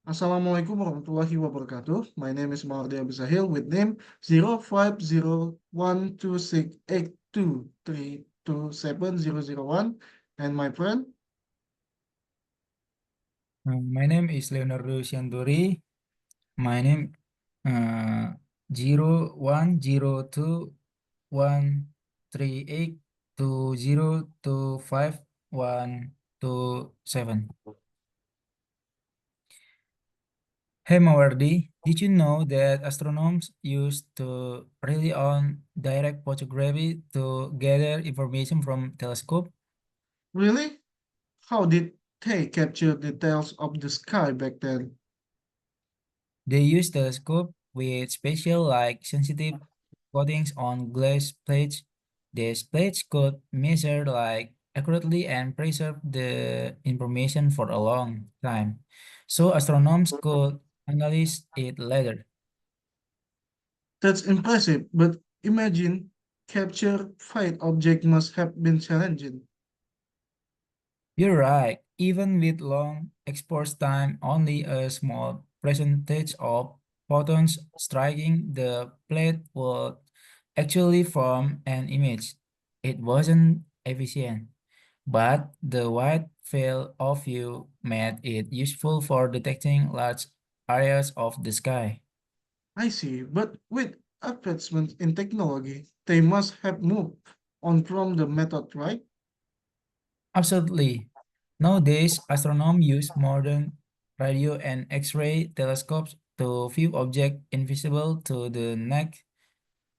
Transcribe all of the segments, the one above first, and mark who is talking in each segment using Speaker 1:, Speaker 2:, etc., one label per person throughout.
Speaker 1: Assalamualaikum warahmatullahi wabarakatuh. My name is Mawardi Abi Sahil with name 05012682327001 and my friend.
Speaker 2: My name is Leonardo Sianturi. My name 01021382025127. Hey Mawardi, did you know that astronomers used to rely on direct photography to gather information from telescope?
Speaker 1: Really? How did they capture details of the sky back then?
Speaker 2: They use telescope with special like sensitive coatings on glass plates. These plates could measure like accurately and preserve the information for a long time. So astronomers could analyze it later.
Speaker 1: That's impressive, but imagine capture flight object must have been challenging.
Speaker 2: You're right. Even with long export time, only a small percentage of photons striking the plate would actually form an image. It wasn't efficient, but the wide field of view made it useful for detecting large areas of the sky.
Speaker 1: I see, but with advancements in technology, they must have moved on from the method, right?
Speaker 2: Absolutely. Nowadays, astronomers use modern radio and X-ray telescopes to view objects invisible to the naked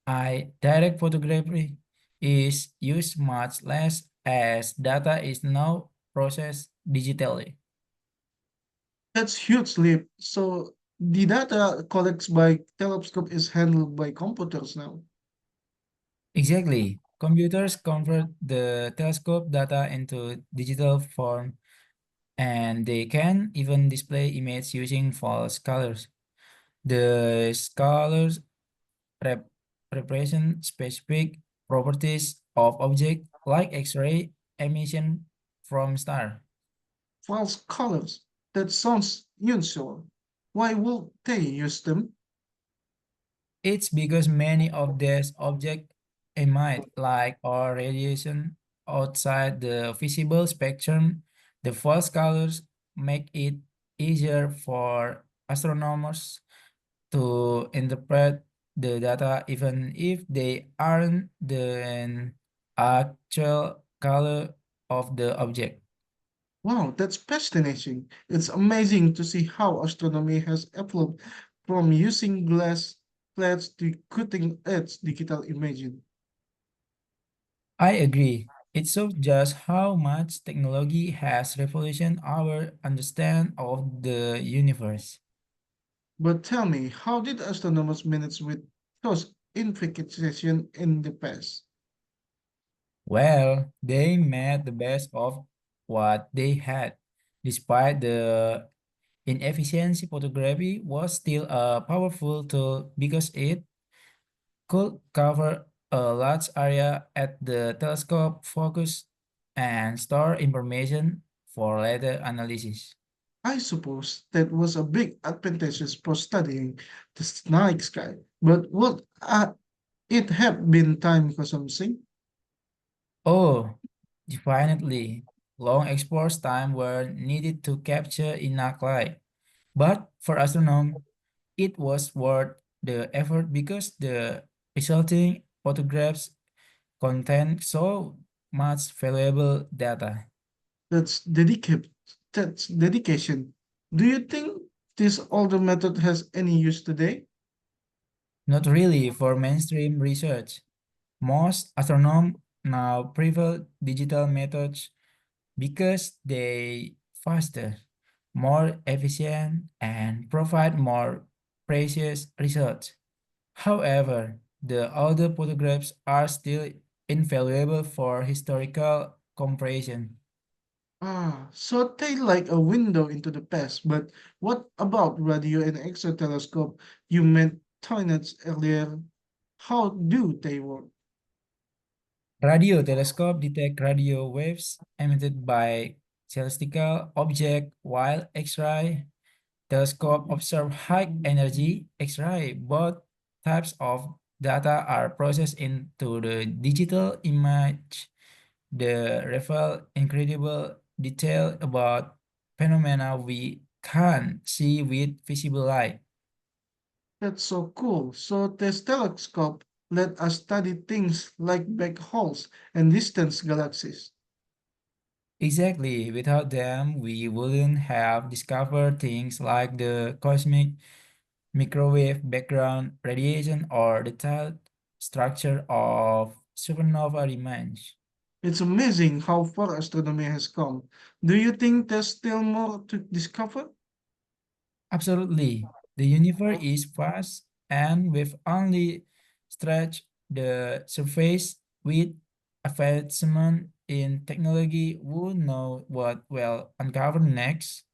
Speaker 2: eye. Direct photography is used much less as data is now processed digitally.
Speaker 1: That's huge leap. So the data collected by telescope is handled by computers now.
Speaker 2: Exactly. Computers convert the telescope data into digital form and they can even display images using false colors. The colors rep- represent specific properties of object like X-ray emission from star.
Speaker 1: False colors. That sounds unusual. Why would they use them?
Speaker 2: It's because many of these objects emit light or radiation outside the visible spectrum. The false colors make it easier for astronomers to interpret the data even if they aren't the actual color of the object.
Speaker 1: Wow, that's fascinating. It's amazing to see how astronomy has evolved from using glass plates to cutting edge digital imaging.
Speaker 2: I agree. It shows just how much technology has revolutionized our understanding of the universe.
Speaker 1: But tell me, how did astronomers manage with those intricacies in the past?
Speaker 2: Well, they made the best of what they had. Despite the inefficiency, photography was still a powerful tool because it could cover a large area at the telescope focus and store information for later analysis.
Speaker 1: I suppose that was a big advantage for studying the night sky. But would it have been time consuming?
Speaker 2: Oh, definitely. Long export time were needed to capture enough light. But for astronomers, it was worth the effort because the resulting photographs contain so much valuable data.
Speaker 1: That's dedicated. That's dedication. Do you think this older method has any use today?
Speaker 2: Not really for mainstream research. Most astronomers now prefer digital methods because they faster, more efficient, and provide more precise results. However, the older photographs are still invaluable for historical comparison.
Speaker 1: Ah, so they like a window into the past. But what about radio and exo telescope you mentioned earlier? How do they work?
Speaker 2: Radio telescope detect radio waves emitted by celestial objects, while X-ray Telescope observe high energy X-ray. Both types of data are processed into the digital image. They reveal incredible detail about phenomena we can't see with visible light.
Speaker 1: That's so cool. So this telescope let us study things like black holes and distant galaxies.
Speaker 2: Exactly. Without them, we wouldn't have discovered things like the cosmic microwave background radiation or the detailed structure of supernova remains.
Speaker 1: It's amazing how far astronomy has come. Do you think there's still more to discover?
Speaker 2: Absolutely. The universe is vast and we've only scratched the surface with advancement in technology. Who know what will uncover next?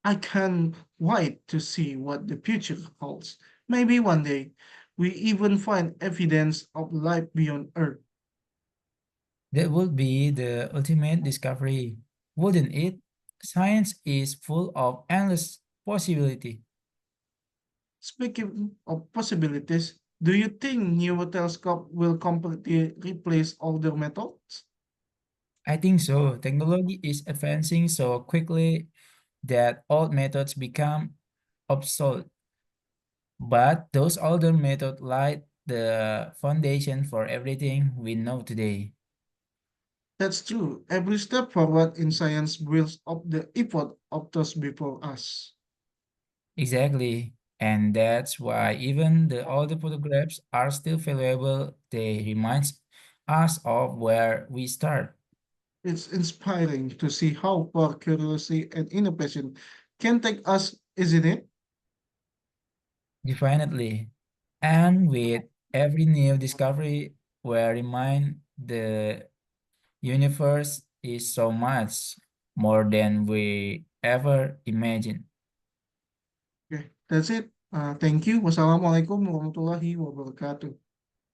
Speaker 1: I can't wait to see what the future holds. Maybe one day we even find evidence of life beyond Earth.
Speaker 2: That would be the ultimate discovery, wouldn't it? Science is full of endless possibility.
Speaker 1: Speaking of possibilities, do you think new telescope will completely replace older methods?
Speaker 2: I think so. Technology is advancing so quickly that old methods become obsolete. But those older methods laid the foundation for everything we know today.
Speaker 1: That's true. Every step forward in science builds up the effort of those before us.
Speaker 2: Exactly. And that's why even the older photographs are still valuable. They remind us of where we start.
Speaker 1: It's inspiring to see how far curiosity and innovation can take us, isn't it?
Speaker 2: Definitely. And with every new discovery, we remind the universe is so much more than we ever imagined.
Speaker 1: Okay, that's it. Thank you. Wassalamualaikum warahmatullahi wabarakatuh.